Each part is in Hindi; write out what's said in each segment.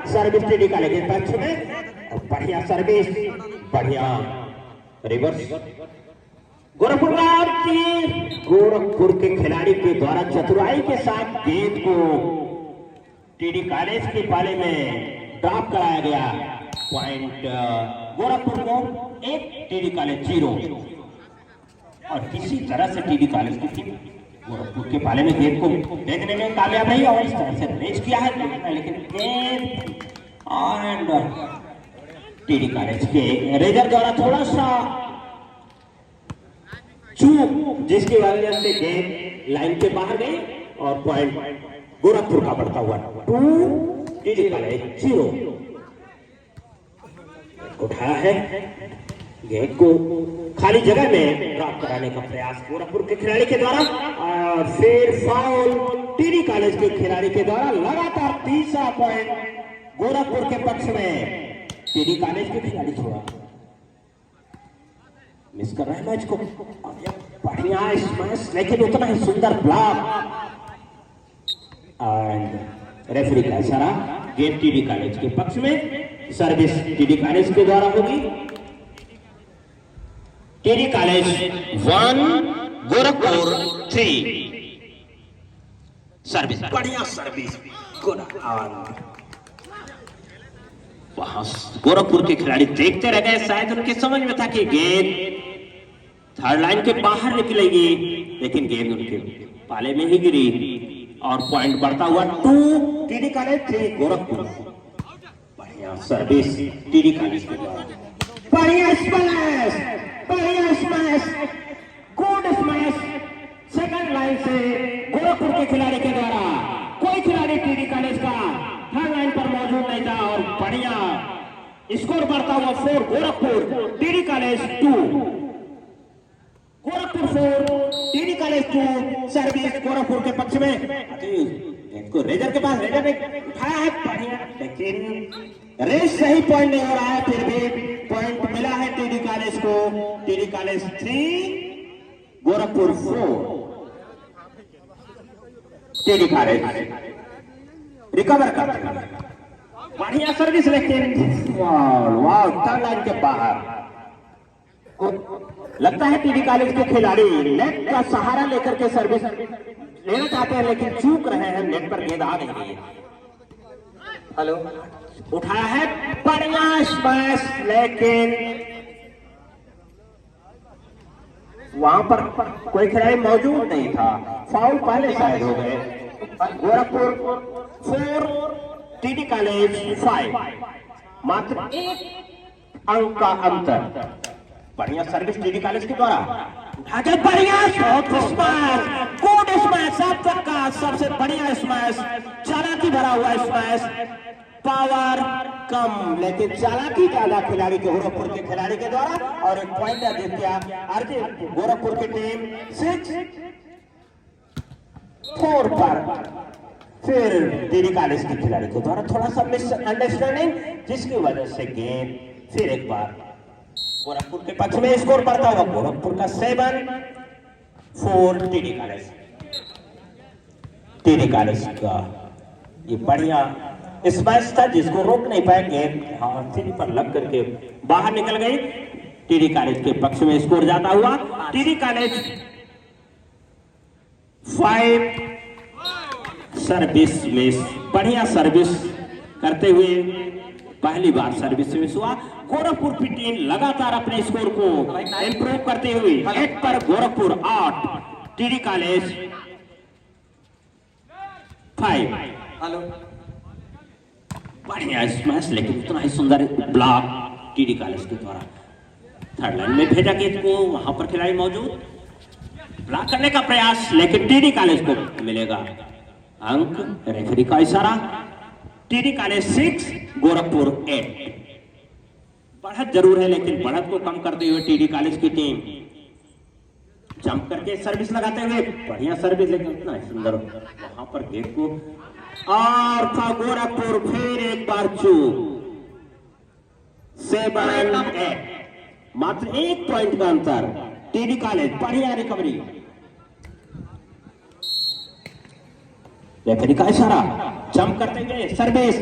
सर्विस टीडी कॉलेज के पक्ष में। बढ़िया सर्विस, बढ़िया रिवर्स। गोरखपुर के खिलाड़ी के द्वारा चतुराई के साथ गेंद को टीडी कॉलेज के पाले में ड्रॉप कराया गया। पॉइंट गोरखपुर को 1, टीडी कॉलेज 0। और किसी तरह से टीडी कॉलेज की टीम गोरखपुर के पाले में गेंद को देखने में कामयाब नहीं और इस तरह से रेज किया है, लेकिन गेंद एंड टीडी कॉलेज के रेजर द्वारा थोड़ा सा चूक, जिसकी वजह से गेंद लाइन के बाहर गई और पॉइंट गोरखपुर का बढ़ता हुआ 2, टीडी कॉलेज 0। उठाया है, गेंद को खाली जगह में ड्रॉप कराने का प्रयास गोरखपुर के खिलाड़ी के द्वारा और फिर फाउल टीडी कॉलेज के खिलाड़ी के द्वारा। लगातार तीसरा पॉइंट गोरखपुर के पक्ष में। टीडी कॉलेज के खिलाड़ी थोड़ा मिस कर रहे हैं मैच को। बढ़िया स्मैश, लेकिन उतना ही सुंदर ब्लॉक एंड रेफरी का इशारा। गेंद टीडी कॉलेज के पक्ष में। सर्विस टीडी कॉलेज के द्वारा होगी। TD college 1, Gorakhpur 3। सर्विस, बढ़िया सर्विस, वहां गोरखपुर के खिलाड़ी देखते रह गए। शायद उनके समझ में था कि गेंद थर्ड लाइन के बाहर निकलेगी, लेकिन गेंद उनके पाले में ही गिरी और पॉइंट बढ़ता हुआ 2, टीडी कॉलेज 3, गोरखपुर। बढ़िया सर्विस टीडी कॉलेज के द्वारा। बढ़िया स्मैश, बढ़िया smash, good smash second line से गोरखपुर के खिलाड़ी के द्वारा। कोई खिलाड़ी टीडी कॉलेज का थर्ड लाइन पर मौजूद नहीं था और बढ़िया स्कोर बढ़ता हुआ 4, Gorakhpur, TD college 2। Gorakhpur 4, TD college 2। Service Gorakhpur के पक्ष में। इसको रेजर के पास, रेजर ने उठाया है बढ़िया, लेकिन रेस सही पॉइंट नहीं हो रहा है। फिर भी पॉइंट मिला है टीडी कॉलेज को। TD college 3, Gorakhpur 4। TD college recover करते हैं। बढ़िया सर्विस, लेकिन थर्ड लाइन के बाहर। लगता है टीडी कॉलेज के खिलाड़ी नेट का सहारा लेकर के सर्विस लेना चाहते हैं, लेकिन चूक रहे हैं। नेट पर गेंद आ नहीं रही है। हेलो, उठाया है बढ़िया स्मैश, लेकिन वहां पर कोई खिलाड़ी मौजूद नहीं था। फाउल पहले शायद हो गए। Gorakhpur 4, TD college 5। मात्र 1 अंक का अंतर। बढ़िया सर्विस टीडी कॉलेज के द्वारा। बढ़िया स्मैश, गुड स्मैश, अब तक का सबसे बढ़िया स्मैश, चालाकी भरा हुआ स्मैश। पावर कम, लेकिन चालाकी ज्यादा खिलाड़ी के गोरखपुर के खिलाड़ी के द्वारा। और एक पॉइंट अर्जित गोरखपुर की टीम 6-4 पर। फिर टीडी कॉलेज के खिलाड़ी के द्वारा थोड़ा सा मिसअंडरस्टैंडिंग, जिसकी वजह से गेम फिर एक बार गोरखपुर के पक्ष में। स्कोर बढ़ता हुआ गोरखपुर का 7-4, टीडी कॉलेज। टीडी कॉलेज का ये बढ़िया स्मैश था, जिसको रोक नहीं पाए। गेंद हाथ पर लग करके बाहर निकल गई। टीडी कॉलेज के पक्ष में स्कोर जाता हुआ। TD college 5। सर्विस मिस, बढ़िया सर्विस करते हुए पहली बार सर्विस मिस हुआ। गोरखपुर की टीम लगातार अपने स्कोर को इंप्रूव करते हुए 8 पर गोरखपुर 8, टीडी कॉलेज 5। हेलो, बढ़िया स्मैश, लेकिन उतना ही सुंदर ब्लॉक टीडी कॉलेज के द्वारा। थर्ड लाइन में भेजा गेंद को, वहां पर खिलाड़ी मौजूद, ब्लॉक करने का प्रयास, लेकिन टीडी कॉलेज को मिलेगा अंक। रेफरी का इशारा। TD college 6, Gorakhpur 8। बढ़त जरूर है, लेकिन बढ़त को कम करते हुए टीडी कॉलेज की टीम जंप करके सर्विस लगाते हुए। बढ़िया सर्विस, लेकिन उतना सुंदर वहां पर गेंद को। और गोरखपुर फिर एक बार चूक। 7-8, मात्र 1 पॉइंट का अंतर। टीडी कॉलेज बढ़िया रिकवरी। रेफरी का इशारा, जंप करते हुए सर्विस।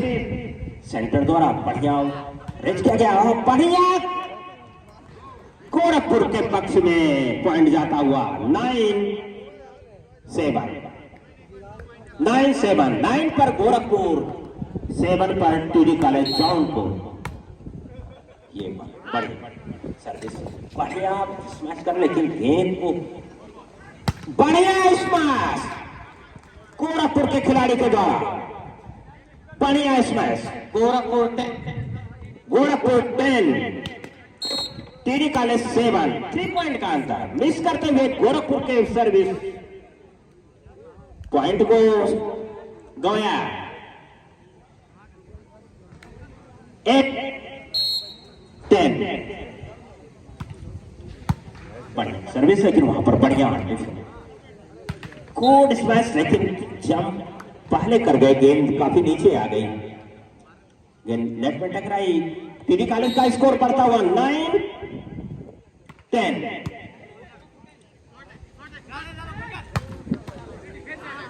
सेंटर द्वारा बढ़िया रेज किया गया और बढ़िया गोरखपुर के पक्ष में पॉइंट जाता हुआ 9-7 9 पर गोरखपुर, 7 पर टीडी कॉलेज जौनपुर। ये बढ़िया सर्विस, बढ़िया स्मैश कर, लेकिन गेंद को बढ़िया स्मैश गोरखपुर के खिलाड़ी के द्वारा, बढ़िया smash. Gorakhpur 10 TD college 7, 3 point का अंतर। मिस करते हुए गोरखपुर के सर्विस पॉइंट को गवाया। 8-10 बढ़िया सर्विस, लेकिन वहां पर बढ़िया कोड स्मैश, लेकिन जब पहले कर गए गेंद काफी नीचे आ गई, गेंद नेट में टकराई। टीडी कॉलेज का स्कोर बढ़ता हुआ 9-10।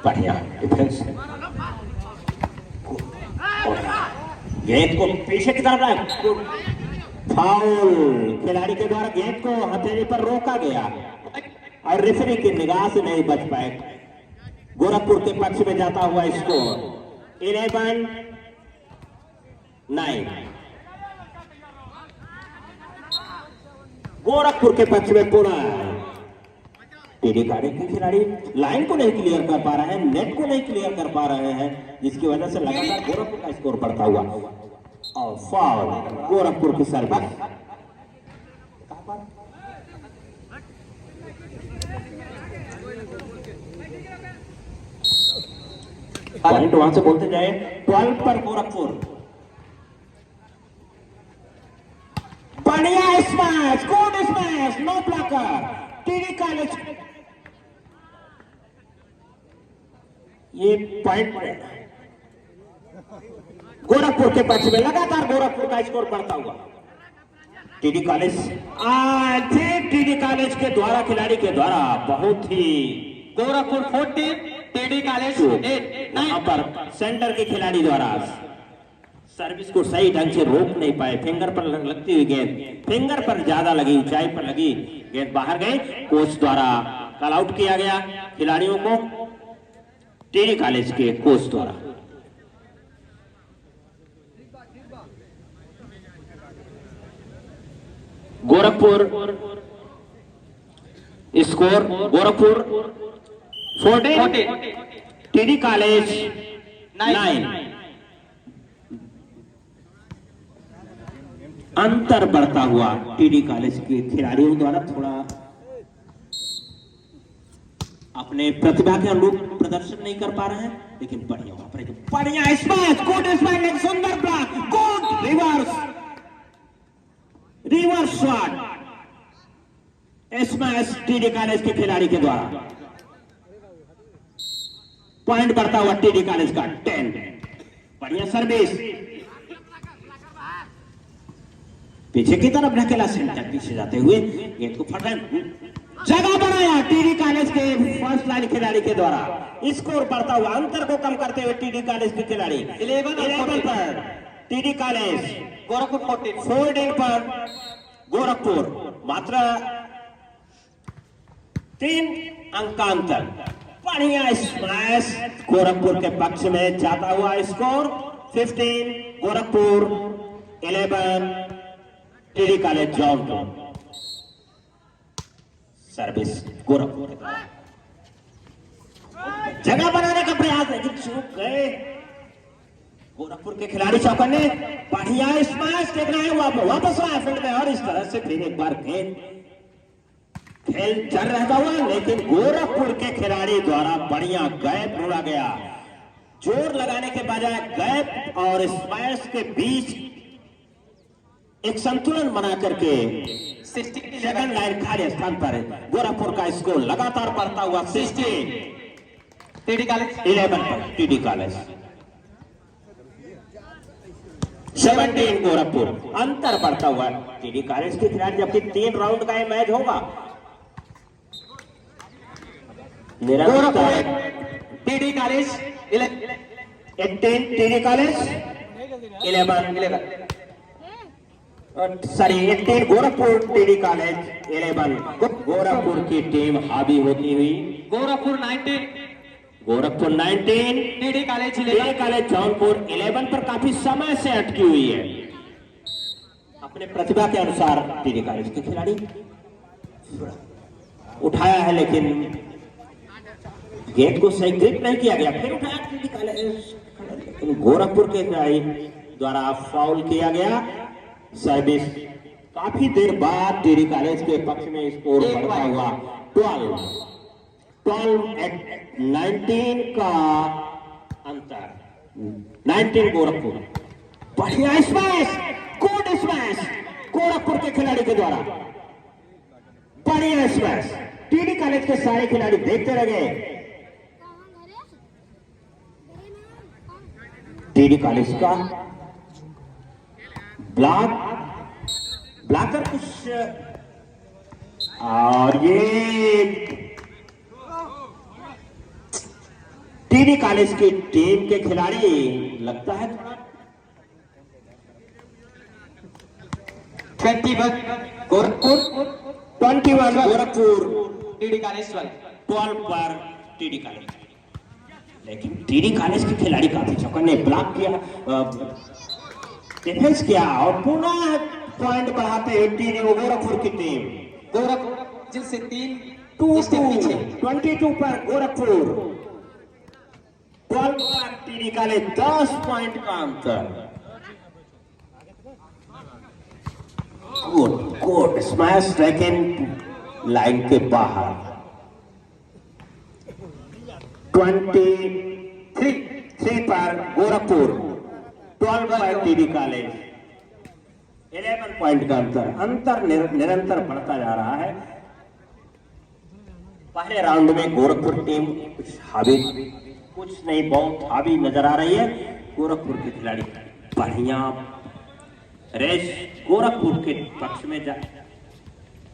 बढ़िया डिफेंस, गेंद को पीछे की तरफ फाउल, खिलाड़ी के द्वारा गेंद को हथेली पर रोका गया और रेफरी की निगाह से नहीं बच पाए। गोरखपुर के पक्ष में जाता हुआ स्कोर 11-9। गोरखपुर के पक्ष में पूरा टीडी कॉलेज के खिलाड़ी लाइन को नहीं क्लियर कर पा रहे हैं, नेट को नहीं क्लियर कर पा रहे हैं, जिसकी वजह से लगातार गोरखपुर का स्कोर बढ़ता हुआ और फाउल गोरखपुर की सर्विस। पॉइंट वहां से बोलते जाए। 12 पर गोरखपुर, बढ़िया smash, good smash, no blocker. TD college ये पॉइंट गोरखपुर के पक्ष में, लगातार गोरखपुर का स्कोर बढ़ता हुआ। टीडी कॉलेज टीडी कॉलेज के द्वारा, खिलाड़ी के द्वारा बहुत ही, गोरखपुर 40 टीडी कॉलेज 8। यहां पर सेंटर के खिलाड़ी द्वारा सर्विस को सही ढंग से रोक नहीं पाए। फिंगर पर लगती हुई गेंद, फिंगर पर ज्यादा लगी, ऊंचाई पर लगी गेंद बाहर गई। कोच द्वारा कॉल आउट किया गया खिलाड़ियों को, टीडी कॉलेज के कोच द्वारा। Gorakhpur score, Gorakhpur 14 TD college 9। अंतर बढ़ता हुआ टीडी कॉलेज के खिलाड़ियों द्वारा थोड़ा अपने प्रतिभा के अनुरूप प्रदर्शन नहीं कर पा रहे हैं, लेकिन बढ़िया वहां पर बढ़िया स्मैश, गुड स्मैश, एक सुंदर block, good reverse shot smash TD college के खिलाड़ी के द्वारा। पॉइंट बढ़ता हुआ टीडी कॉलेज का 10। बढ़िया सर्विस, पीछे की तरफ ढकेला, सेंटर पीछे जाते हुए गेंद को फटन जगह बनाया टीडी कॉलेज के फर्स्ट लाइन खिलाड़ी के द्वारा। स्कोर बढ़ता हुआ, अंतर को कम करते हुए टीडी कॉलेज के खिलाड़ी 11 पर टीडी कॉलेज, गोरखपुर 14 पर गोरखपुर, मात्र 3 अंक का अंतर। बढ़िया स्मैश गोरखपुर के पक्ष में जाता हुआ score 15 Gorakhpur 11 TD college Jaunpur. Service Gorakhpur जगह बनाने का प्रयास, लेकिन चूक गए गोरखपुर के खिलाड़ी। चौकन्ने, बढ़िया स्मैश देखना है, वापस आया फील्ड में और इस तरह से फिर एक बार गेंद खेल चल रहता हुआ, लेकिन गोरखपुर के खिलाड़ी द्वारा बढ़िया गैप ढूंढा गया। जोर लगाने के बजाय गैप और स्मैश के बीच एक संतुलन बना करके सेकंड लाइन खाली स्थान पर गोरखपुर का स्कोर लगातार बढ़ता हुआ 16 टीडी कॉलेज 11 पर टीडी कॉलेज 17 गोरखपुर। अंतर बढ़ता हुआ टीडी कॉलेज के खिलाड़ी, जबकि 3 राउंड का ये मैच होगा। Gorakhpur TD college 18 TD college 11 sorry 18 Gorakhpur TD college 11 Gorakhpur की टीम हावी होती हुई गोरखपुर 19 टीडी कॉलेज जौनपुर 11 पर काफी समय से अटकी हुई है। अपने प्रतिभा के अनुसार टीडी कॉलेज के खिलाड़ी उठाया है, लेकिन गेंद को सही ग्रिप नहीं किया गया। फिर उठाया टीडी कॉलेज, लेकिन गोरखपुर के खिलाड़ी द्वारा फाउल किया गया। सर्विस काफी देर बाद टीडी कॉलेज के पक्ष में स्कोर बढ़ता हुआ 12-19 का अंतर। 19 गोरखपुर, बढ़िया स्मैश, गुड स्मैश गोरखपुर के खिलाड़ी के द्वारा, बढ़िया स्मैश। टीडी कॉलेज के सारे खिलाड़ी देखते रह गए। टीडी कॉलेज का ब्लॉकर कुछ, और ये टीडी कॉलेज की टीम के खिलाड़ी लगता है 21 गोरखपुर 21 गोरखपुर टीडी कॉलेज 12 पर टीडी कॉलेज। लेकिन टीडी कॉलेज के खिलाड़ी काफी चौकन्ने, ब्लॉक किया, डिफेंस किया और पुनः पॉइंट बढ़ाते हुए टीडी गोरखपुर की टीम। गोरखपुर जिनसे 22 पर गोरखपुर, 12 पर टीडी कॉलेज, 10 पॉइंट का अंतर। गुड स्मैश, लेकिन लाइन के बाहर। 23 पर गोरखपुर, 12 पर टीडी कॉलेज, 11 पॉइंट का अंतर निरंतर बढ़ता जा रहा है। पहले राउंड में गोरखपुर टीम कुछ हावी, कुछ नहीं बहुत हावी नजर आ रही है। गोरखपुर के खिलाड़ी बढ़िया रेस गोरखपुर के पक्ष में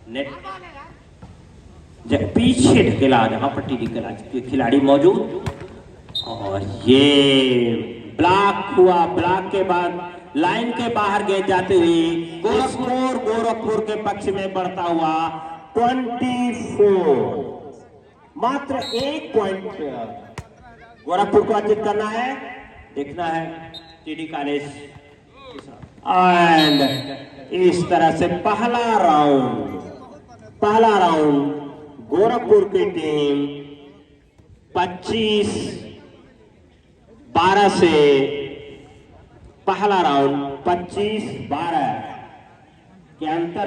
नेट जब पीछे ढकेला, जहां पर टीडी के खिलाड़ी मौजूद, और ये ब्लॉक हुआ। ब्लॉक के बाद लाइन के बाहर गेंद जाती हुई स्कोर गोरखपुर के पक्ष में बढ़ता हुआ 24। मात्र 1 पॉइंट गोरखपुर को अर्जित करना है, देखना है टीडी कॉलेज। एंड इस तरह से पहला राउंड गोरखपुर की टीम 25-12 से, पहला राउंड 25-12 के अंतर